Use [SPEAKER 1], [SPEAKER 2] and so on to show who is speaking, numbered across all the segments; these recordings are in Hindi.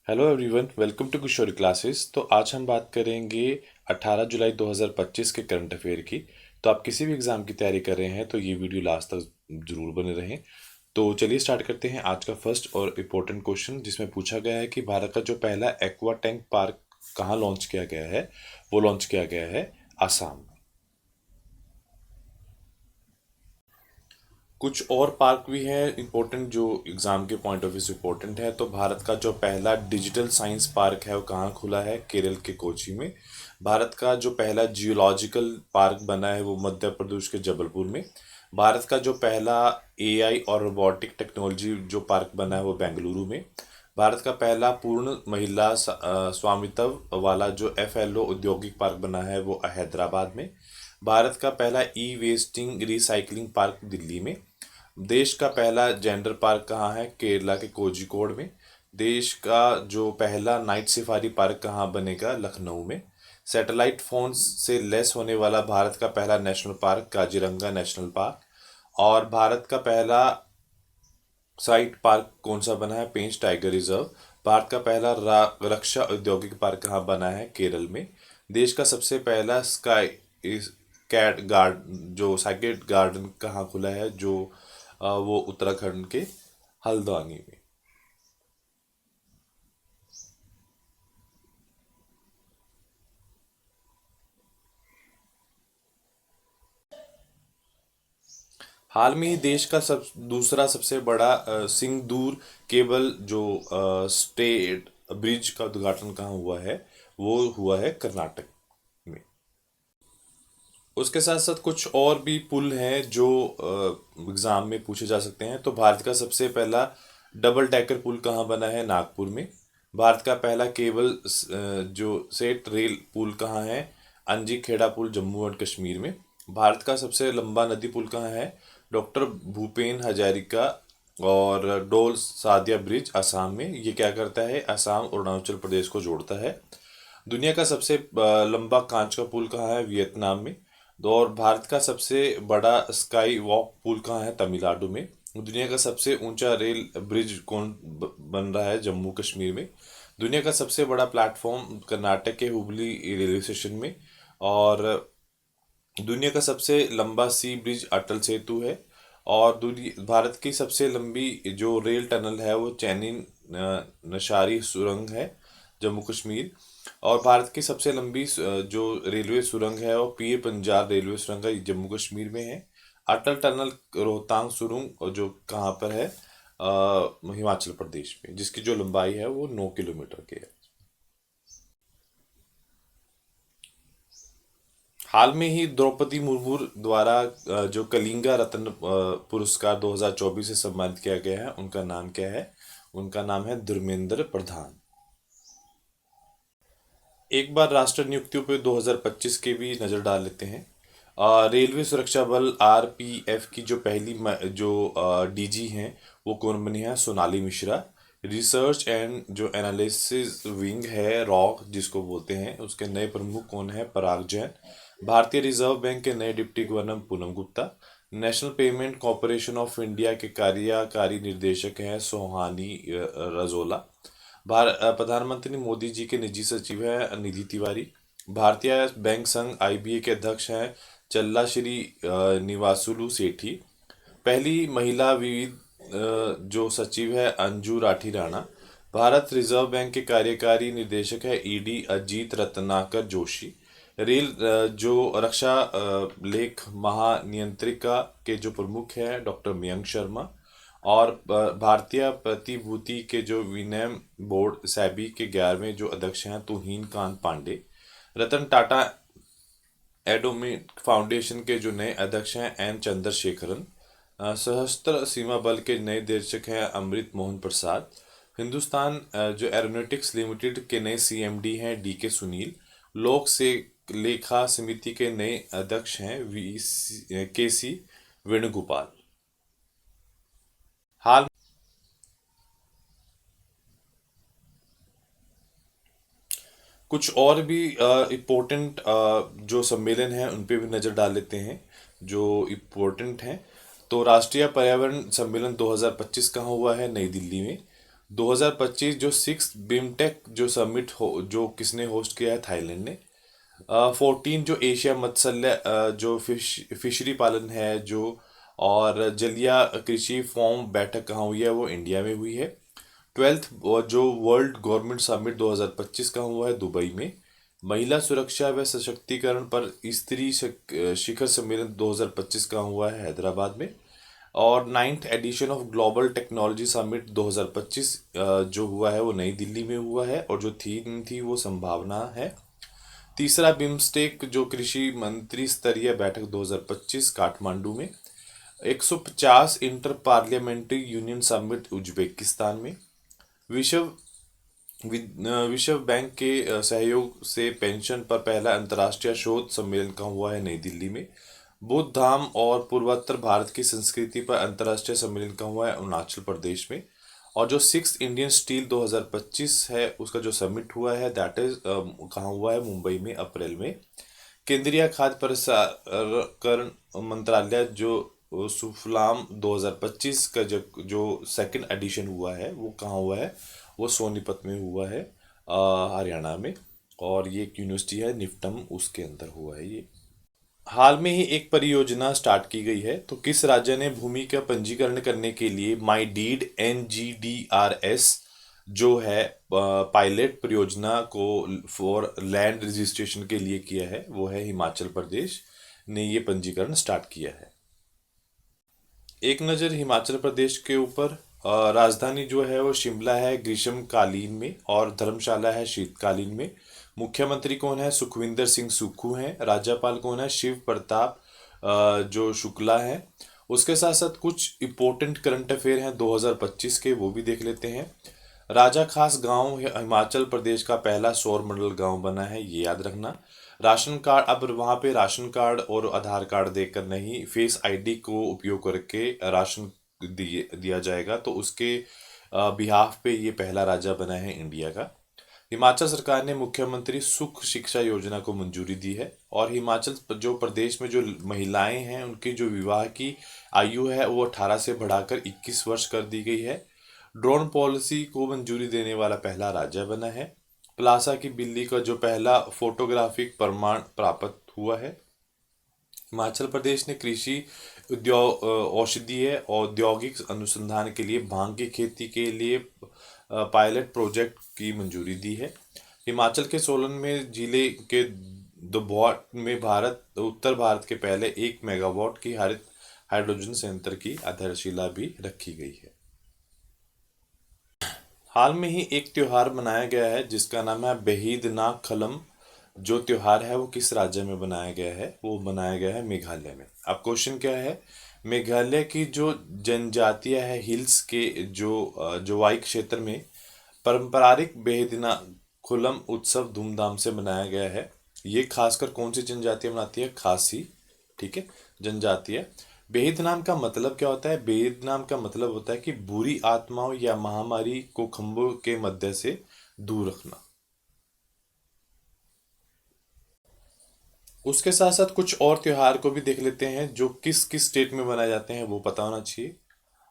[SPEAKER 1] Hello everyone, welcome to Kishori classes. तो आज हम बात करेंगे 18 जुलाई 2025 के करंट अफेयर की। तो आप किसी भी एग्ज़ाम की तैयारी कर रहे हैं तो ये वीडियो लास्ट तक ज़रूर बने रहें। तो चलिए स्टार्ट करते हैं आज का फर्स्ट और इम्पोर्टेंट क्वेश्चन, जिसमें पूछा गया है कि भारत का जो पहला एक्वा टैंक पार्क कहाँ लॉन्च किया गया है। वो लॉन्च किया गया है आसाम। कुछ और पार्क भी हैं इम्पोर्टेंट, जो एग्ज़ाम के पॉइंट ऑफ व्यू से इम्पोर्टेंट है। तो भारत का जो पहला डिजिटल साइंस पार्क है वो कहाँ खुला है? केरल के कोची में। भारत का जो पहला जियोलॉजिकल पार्क बना है वो मध्य प्रदेश के जबलपुर में। भारत का जो पहला एआई और रोबोटिक टेक्नोलॉजी जो पार्क बना है वो बेंगलुरु में। भारत का पहला पूर्ण महिला स्वामित्व वाला जो एफएलओ औद्योगिक पार्क बना है वो हैदराबाद में। भारत का पहला ई वेस्टिंग रिसाइकलिंग पार्क दिल्ली में। देश का पहला जेंडर पार्क कहाँ है? केरला के कोझिकोड में। देश का जो पहला नाइट सफारी पार्क कहाँ बनेगा? लखनऊ में। सैटेलाइट फोन से लेस होने वाला भारत का पहला national park Kaziranga national park. और भारत का पहला साइट पार्क कौन सा बना है? पेंच टाइगर रिजर्व। भारत का पहला रक्षा औद्योगिक पार्क कहाँ बना है? केरल में। देश का सबसे पहला स्काई कैट गार्ड जो साइकेट गार्डन कहाँ खुला है? जो वो उत्तराखंड के हल्द्वानी में। हाल में ही देश का सब दूसरा सबसे बड़ा सिंगदूर केबल जो स्टेट ब्रिज का उद्घाटन कहाँ हुआ है? वो हुआ है कर्नाटक में। उसके साथ साथ कुछ और भी पुल हैं जो एग्जाम में पूछे जा सकते हैं। तो भारत का सबसे पहला डबल डेकर पुल कहाँ बना है? नागपुर में। भारत का पहला केबल जो सेट रेल पुल कहाँ है? अंजी खेड़ा पुल जम्मू एंड कश्मीर में। भारत का सबसे लंबा नदी पुल कहाँ है? डॉक्टर भूपेन हजारिका और डोल सादिया ब्रिज असम में। ये क्या करता है? असम अरुणाचल प्रदेश को जोड़ता है। दुनिया का सबसे लंबा कांच का पुल कहाँ है? वियतनाम में। और भारत का सबसे बड़ा स्काई वॉक पुल कहाँ है? तमिलनाडु में। दुनिया का सबसे ऊंचा रेल ब्रिज कौन बन रहा है? जम्मू कश्मीर में। दुनिया का सबसे बड़ा प्लेटफॉर्म कर्नाटक के हुबली रेलवे स्टेशन में। और दुनिया का सबसे लंबा सी ब्रिज अटल सेतु है। और भारत की सबसे लंबी जो रेल टनल है वो चैनी नशारी सुरंग है, जम्मू कश्मीर। और भारत की सबसे लंबी जो रेलवे सुरंग है वो पीर पंजाल रेलवे सुरंग है, जम्मू कश्मीर में है। अटल टनल रोहतांग सुरंग और जो कहाँ पर है? हिमाचल प्रदेश में, जिसकी जो लंबाई है वो 9 किलोमीटर की है। हाल में ही द्रौपदी मुर्मू द्वारा जो कलिंगा रत्न पुरस्कार 2024 से सम्मानित किया गया है, उनका नाम क्या है? उनका नाम है धर्मेंद्र प्रधान। एक बार राष्ट्र नियुक्तियों पे 2025 के भी नज़र डाल लेते हैं। रेलवे सुरक्षा बल आरपीएफ की जो पहली जो डीजी हैं वो कौन बनी है? सोनाली मिश्रा। रिसर्च एंड जो एनालिसिस विंग है रॉक जिसको बोलते हैं, उसके नए प्रमुख कौन है? पराग जैन। भारतीय रिजर्व बैंक के नए deputy governor Poonam Gupta. National payment corporation of India के कार्यकारी निर्देशक हैं सोहानी रजोला। प्रधानमंत्री मोदी जी के निजी सचिव है निधि तिवारी। भारतीय बैंक संघ आईबीए के अध्यक्ष हैं चल्ला श्री निवासुलु सेठी। पहली महिला विविध जो सचिव है अंजू राठी राणा। भारत रिजर्व बैंक के कार्यकारी निदेशक है ईडी अजीत रत्नाकर जोशी। रेल जो रक्षा लेख महानियंत्रिका के जो प्रमुख हैं डॉक्टर मयंक शर्मा। और भारतीय प्रतिभूति के जो विनियम बोर्ड सेबी के 11वें जो अध्यक्ष हैं तुहीन कांत पांडे। रतन टाटा एडोमिट फाउंडेशन के जो नए अध्यक्ष हैं एन चंद्रशेखरन। सशस्त्र सीमा बल के नए निदेशक हैं अमृत मोहन प्रसाद। हिंदुस्तान जो एरोनॉटिक्स लिमिटेड के नए सीएमडी हैं डीके सुनील। लोक से लेखा समिति के नए अध्यक्ष हैं वी के सी वेणुगोपाल। हाल कुछ और भी इम्पोर्टेंट जो सम्मेलन हैं उन पे भी नज़र डाल लेते हैं जो इम्पोर्टेंट हैं। तो राष्ट्रीय पर्यावरण सम्मेलन 2025 कहाँ हुआ है? नई दिल्ली में। 2025 जो सिक्स बिमटेक जो समिट हो जो किसने होस्ट किया है, थाईलैंड ने। 14 जो एशिया मत्स्य जो फिशरी पालन है जो, और जलीय कृषि फॉर्म बैठक कहाँ हुई है, वो इंडिया में हुई है। 12th जो वर्ल्ड गवर्नमेंट समिट 2025 का हुआ है दुबई में। महिला सुरक्षा व सशक्तिकरण पर स्त्री शिखर सम्मेलन 2025 का हुआ है हैदराबाद में। और ninth edition of global technology summit 2025 जो हुआ है वो नई दिल्ली में हुआ है, और जो थीम थी वो संभावना है। तीसरा बिम्स्टेक जो कृषि मंत्री स्तरीय बैठक 2025 काठमांडू में। 150 inter parliamentary union summit Uzbekistan में। विश्व विश्व बैंक के सहयोग से पेंशन पर पहला अंतर्राष्ट्रीय शोध सम्मेलन का हुआ है नई दिल्ली में। बुद्ध धाम और पूर्वोत्तर भारत की संस्कृति पर अंतर्राष्ट्रीय सम्मेलन का हुआ है अरुणाचल प्रदेश में। और जो सिक्स इंडियन स्टील 2025 है उसका जो समिट हुआ है दैट इज कहाँ हुआ है, मुंबई में अप्रैल में। केंद्रीय खाद्य प्रसंस्करण मंत्रालय जो सुफलाम 2025 का जो सेकंड एडिशन हुआ है वो कहाँ हुआ है, वो सोनीपत में हुआ है, हरियाणा में। और ये एक यूनिवर्सिटी है निफ्टम, उसके अंदर हुआ है ये। हाल में ही एक परियोजना स्टार्ट की गई है, तो किस राज्य ने भूमि का पंजीकरण करने के लिए माई डीड NGDRS जो है पायलट परियोजना को फॉर लैंड रजिस्ट्रेशन के लिए किया है, वो है हिमाचल प्रदेश ने ये पंजीकरण स्टार्ट किया है। एक नज़र हिमाचल प्रदेश के ऊपर। राजधानी जो है वो शिमला है ग्रीष्मकालीन में, और धर्मशाला है शीतकालीन में। मुख्यमंत्री कौन है, सुखविंदर सिंह सुक्खू हैं। राज्यपाल कौन है, शिव प्रताप जो शुक्ला है। उसके साथ साथ कुछ इम्पोर्टेंट करंट अफेयर हैं 2025 के, वो भी देख लेते हैं। राजा खास गांव हिमाचल प्रदेश का पहला सौर मंडल गांव बना है, ये याद रखना। राशन कार्ड, अब वहाँ पे राशन कार्ड और आधार कार्ड देकर नहीं, फेस आईडी को उपयोग करके राशन दिया जाएगा, तो उसके बिहाफ पे ये पहला राज्य बना है इंडिया का। हिमाचल सरकार ने मुख्यमंत्री सुख शिक्षा योजना को मंजूरी दी है। और हिमाचल जो प्रदेश में जो महिलाएं हैं उनकी जो विवाह की आयु है वो 18 से बढ़ाकर 21 वर्ष कर दी गई है। ड्रोन पॉलिसी को मंजूरी देने वाला पहला राज्य बना है। प्लासा की बिल्ली का जो पहला फोटोग्राफिक प्रमाण प्राप्त हुआ है। हिमाचल प्रदेश ने कृषि उद्योग औषधीय औद्योगिक अनुसंधान के लिए भांग की खेती के लिए पायलट प्रोजेक्ट की मंजूरी दी है। हिमाचल के सोलन में जिले के दुबौट में उत्तर भारत के पहले 1 मेगावाट की हरित हाइड्रोजन संयंत्र की आधारशिला भी रखी गई है। हाल में ही एक त्योहार मनाया गया है जिसका नाम है बहीद ना खलम। जो त्योहार है वो किस राज्य में बनाया गया है, वो बनाया गया है मेघालय में। अब क्वेश्चन क्या है, मेघालय की जो जनजातियां है हिल्स के जो वाई क्षेत्र में पारंपरिक बेहदिना खुलम उत्सव धूमधाम से मनाया गया है। ये खासकर कौन सी जनजातियां मनाती है, खासी, ठीक है, जनजातीय। बेहद नाम का मतलब क्या होता है, बेहद नाम का मतलब होता है कि बुरी आत्माओं या महामारी को खंभों के मध्य से दूर रखना। उसके साथ साथ कुछ और त्योहार को भी देख लेते हैं जो किस किस स्टेट में मनाए जाते हैं, वो पता होना चाहिए।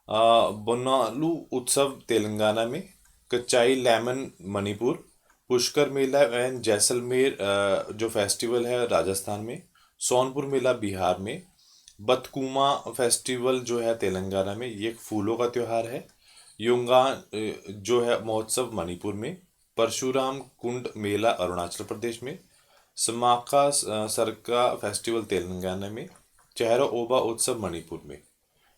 [SPEAKER 1] बोनालू उत्सव तेलंगाना में। कच्चाई लेमन मणिपुर। पुष्कर मेला एंड जैसलमेर जो फेस्टिवल है राजस्थान में। सोनपुर मेला बिहार में। बतकुमा फेस्टिवल जो है तेलंगाना में, ये एक फूलों का त्योहार है। योंगान जो है महोत्सव मणिपुर में। परशुराम कुंड मेला अरुणाचल प्रदेश में। समाका सरका फेस्टिवल तेलंगाना में। चेहरा ओबा उत्सव मणिपुर में।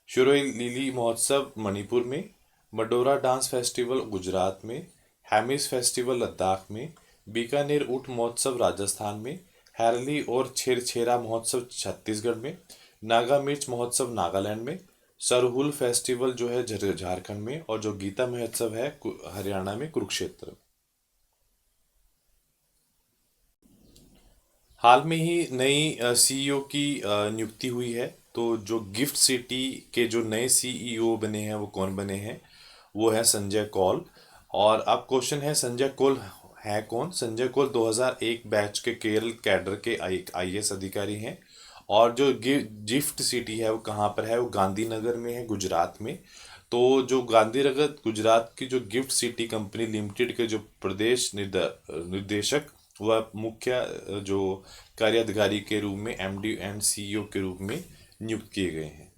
[SPEAKER 1] शुरोई लिली महोत्सव मणिपुर में। मडोरा डांस फेस्टिवल गुजरात में। हैमिस फेस्टिवल लद्दाख में। बीकानेर ऊंट महोत्सव राजस्थान में। हैरली और छेरछेरा महोत्सव छत्तीसगढ़ में। नागा मिर्च महोत्सव नागालैंड में। सरहुल फेस्टिवल जो है झारखंड में। और जो गीता महोत्सव है हरियाणा में कुरुक्षेत्र। हाल में ही नई सीईओ की नियुक्ति हुई है, तो जो गिफ्ट सिटी के जो नए सीईओ बने हैं वो कौन बने हैं, वो है संजय कौल। और अब क्वेश्चन है संजय कौल है कौन। संजय कौल 2001 बैच के केरल कैडर के एक आईएएस अधिकारी हैं। और जो गिफ्ट सिटी है वो कहाँ पर है, वो गांधीनगर में है गुजरात में। तो जो गांधीनगर गुजरात की जो गिफ्ट सिटी कंपनी लिमिटेड के जो प्रदेश निर्देशक व मुख्य जो कार्याधिकारी के रूप में एमडी एंड सीईओ के रूप में नियुक्त किए गए हैं।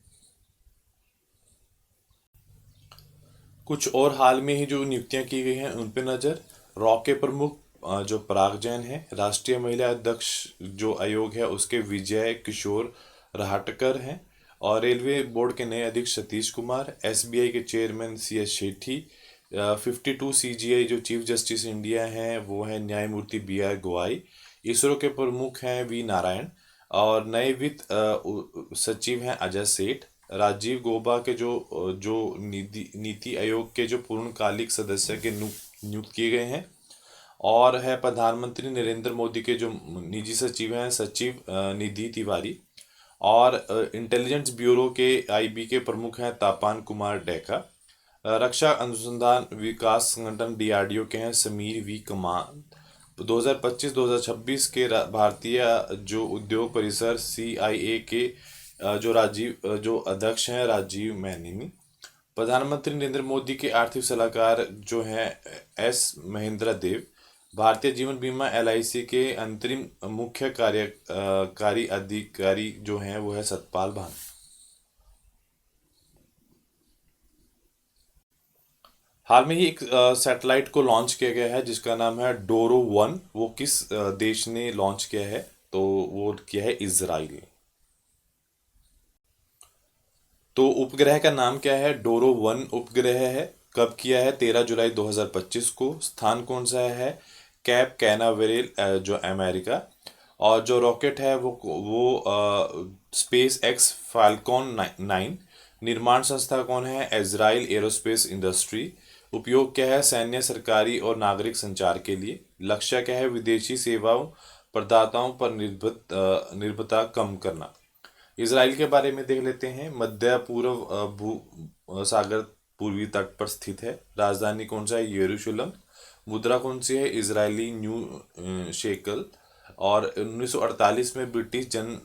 [SPEAKER 1] कुछ और हाल में ही जो नियुक्तियां की गई हैं उन पे नज़र। रॉ के प्रमुख जो पराग जैन है, राष्ट्रीय महिला अध्यक्ष जो आयोग है उसके विजय किशोर रहाटकर हैं, और रेलवे बोर्ड के नए अध्यक्ष सतीश कुमार, एसबीआई के चेयरमैन CS शेट्टी, 52 CGI जो चीफ जस्टिस इंडिया हैं वो है न्यायमूर्ति BR गवाई, इसरो के प्रमुख हैं V नारायण, और नए वित्त सचिव हैं अजय सेठ। राजीव गौबा के जो नीति आयोग के जो पूर्णकालिक सदस्य के नियुक्त किए गए हैं, और है प्रधानमंत्री नरेंद्र मोदी के जो निजी सचिव हैं सचिव निधि तिवारी, और इंटेलिजेंस ब्यूरो के IB के प्रमुख हैं तापान कुमार डेका। रक्षा अनुसंधान विकास संगठन DRDO के हैं समीर V कमान। 2025-2026 के भारतीय जो उद्योग परिसर CIA के जो अध्यक्ष हैं राजीव मैनिनी। प्रधानमंत्री नरेंद्र मोदी के आर्थिक सलाहकार जो हैं S महेंद्र देव। भारतीय जीवन बीमा LIC के अंतरिम मुख्य कार्यकारी अधिकारी जो हैं वो है सतपाल भान। हाल में ही एक सैटेलाइट को लॉन्च किया गया है जिसका नाम है डोरो 1। वो किस देश ने लॉन्च किया है, तो वो किया है इजराइल। तो उपग्रह का नाम क्या है? डोरो 1 उपग्रह है। कब किया है? 13 जुलाई 2025 को। स्थान कौन सा है? कैप कैनावेरल जो अमेरिका। और जो रॉकेट है वो स्पेस एक्स फाल्कॉन 9। निर्माण संस्था कौन है? Israel aerospace industry. उपयोग क्या है? सैन्य, सरकारी और नागरिक संचार के लिए। लक्ष्य क्या है? विदेशी सेवाओं प्रदाताओं पर निर्भरता कम करना। इसराइल के बारे में देख लेते हैं। मध्य पूर्व भू सागर पूर्वी तट पर स्थित है। राजधानी कौन सा है? यरूशलेम। मुद्रा कौन सी है? Israeli new shackle. और 1948 में ब्रिटिश जन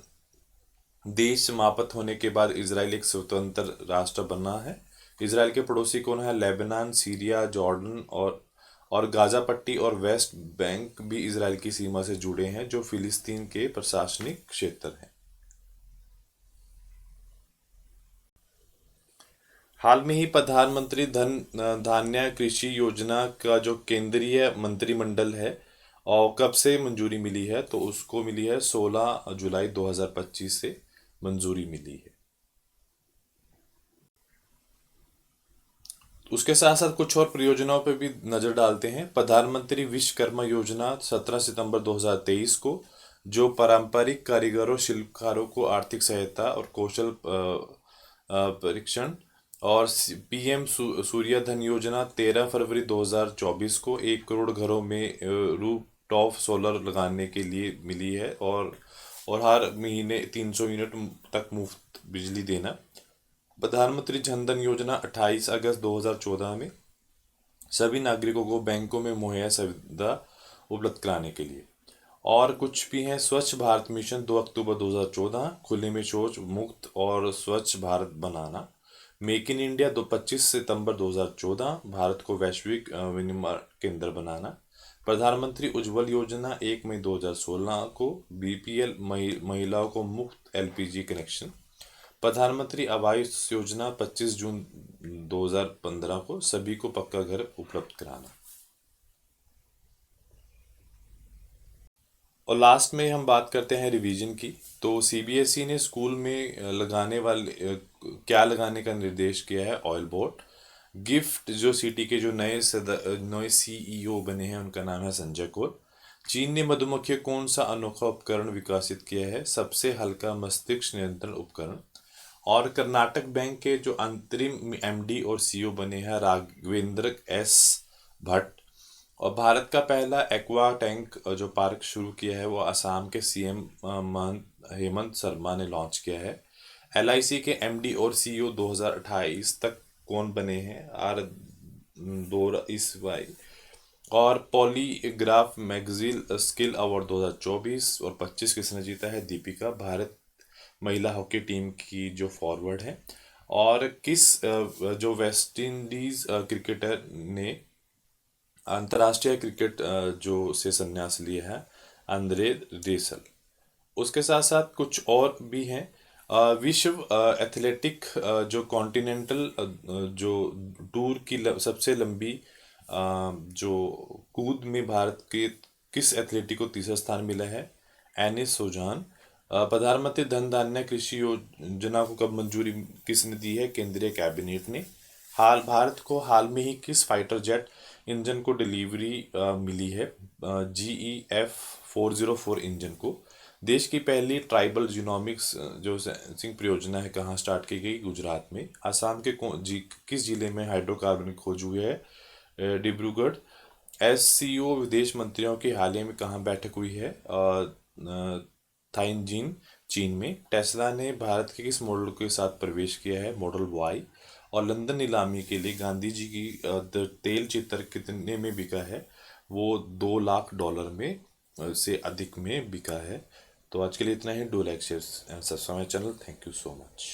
[SPEAKER 1] देश समाप्त होने के बाद इसराइल एक स्वतंत्र राष्ट्र बना है। इसराइल के पड़ोसी कौन है? लेबनान, सीरिया, जॉर्डन और गाजा पट्टी और वेस्ट बैंक भी इसराइल की सीमा से जुड़े हैं जो फिलिस्तीन के प्रशासनिक क्षेत्र हैं। हाल में ही प्रधानमंत्री धान्य कृषि योजना का जो केंद्रीय मंत्रिमंडल है और कब से मंजूरी मिली है, तो उसको मिली है 16 जुलाई 2025 से मंजूरी मिली है। उसके साथ साथ कुछ और परियोजनाओं पर भी नजर डालते हैं। प्रधानमंत्री विश्वकर्मा योजना 17 सितंबर 2023 को, जो पारंपरिक कारीगरों शिल्पकारों को आर्थिक सहायता और कौशल परीक्षण। और PM सूर्य धन योजना 13 फरवरी 2024 को 1 करोड़ घरों में रूफ टॉप सोलर लगाने के लिए मिली है, और हर महीने 300 यूनिट तक मुफ्त बिजली देना। प्रधानमंत्री जनधन योजना 28 अगस्त 2014 में सभी नागरिकों को बैंकों में मुहैया सुविधा उपलब्ध कराने के लिए। और कुछ भी हैं। स्वच्छ भारत मिशन 2 अक्टूबर 2014, खुले में शौच मुक्त और स्वच्छ भारत बनाना। मेक इन इंडिया 25 सितंबर 2014, भारत को वैश्विक विनिमय केंद्र बनाना। प्रधानमंत्री उज्ज्वल योजना 1 मई 2016 को, BPL महिलाओं को मुफ्त LPG कनेक्शन। प्रधानमंत्री आवास योजना 25 जून 2015 को, सभी को पक्का घर उपलब्ध कराना। और लास्ट में हम बात करते हैं रिवीजन की। तो CBSE ने स्कूल में क्या लगाने का निर्देश किया है? Oil boat. गिफ्ट जो सिटी के जो नए CEO बने हैं उनका नाम है संजय कौर। चीन ने मधुमक्खी कौन सा अनोखा उपकरण विकसित किया है? सबसे हल्का मस्तिष्क नियंत्रण उपकरण। और कर्नाटक बैंक के जो अंतरिम MD और CEO बने हैं राघवेंद्र S भट्ट। और भारत का पहला एक्वा टैंक जो पार्क शुरू किया है वो असम के CM हेमंत शर्मा ने लॉन्च किया है। LIC के MD और CEO 2028 तक कौन बने हैं? R2 और पॉलीग्राफ मैगजीन स्किल अवार्ड 2024 और 25 किसने जीता है? दीपिका, भारत महिला हॉकी टीम की जो फॉरवर्ड है। और किस जो वेस्ट इंडीज क्रिकेटर ने अंतर्राष्ट्रीय क्रिकेट जो से संन्यास लिया है? अंद्रे रेसल। उसके साथ साथ कुछ और भी हैं। विश्व एथलेटिक जो कॉन्टिनेंटल जो टूर की सबसे लंबी जो कूद में भारत के किस एथलीट को तीसरा स्थान मिला है? एनिस सोजान। प्रधानमंत्री धन धान्य कृषि योजना को कब मंजूरी किसने दी है? केंद्रीय कैबिनेट ने। भारत को हाल में ही किस फाइटर जेट इंजन को डिलीवरी मिली है? GEF-404 इंजन को। देश की पहली ट्राइबल जीनोमिक्स जो सेंसिंग परियोजना है कहाँ स्टार्ट की गई? गुजरात में। असम के किस जिले में हाइड्रोकार्बन की खोज हुई है? डिब्रूगढ़। SCO विदेश मंत्रियों की हाल ही में कहाँ बैठक हुई है? थाइंजीन, चीन में। टेस्ला ने भारत के किस मॉडल के साथ प्रवेश किया है? Model Y. और लंदन नीलामी के लिए गांधी जी की तेल चित्र कितने में बिका है? वो $2 लाख में से अधिक में बिका है। तो आज के लिए इतना ही। Do like share and subscribe my channel. Thank you so much.